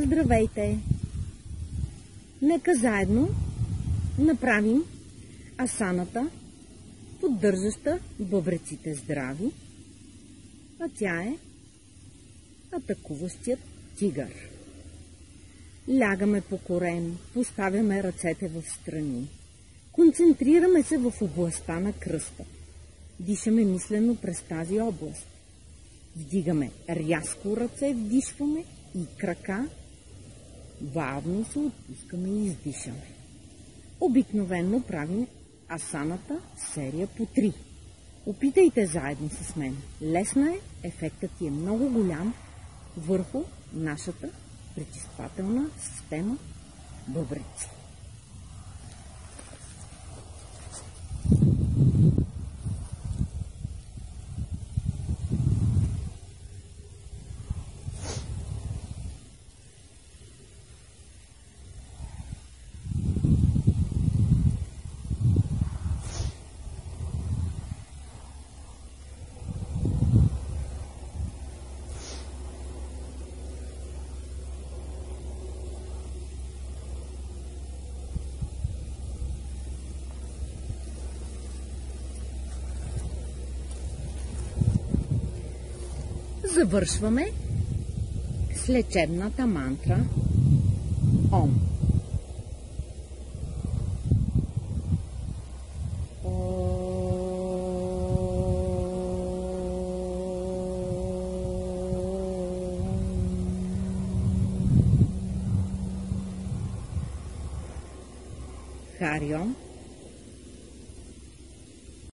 Здравейте! Нека заедно направим асаната, поддържаща бъбреците здрави, а тя е атакуващият тигър. Лягаме по корем, поставяме ръцете в страни, концентрираме се в областта на кръста, дишаме мислено през тази област. Вдигаме рязко ръце, вдишваме и крака, бавно се отпускаме и издишаме. Обикновено правим асаната серия по 3. Опитайте заедно с мен. Лесна е, ефектът ти е много голям върху нашата пречиствателна система бъбреци. Завършваме с лечебната мантра Ом. Хари Ом.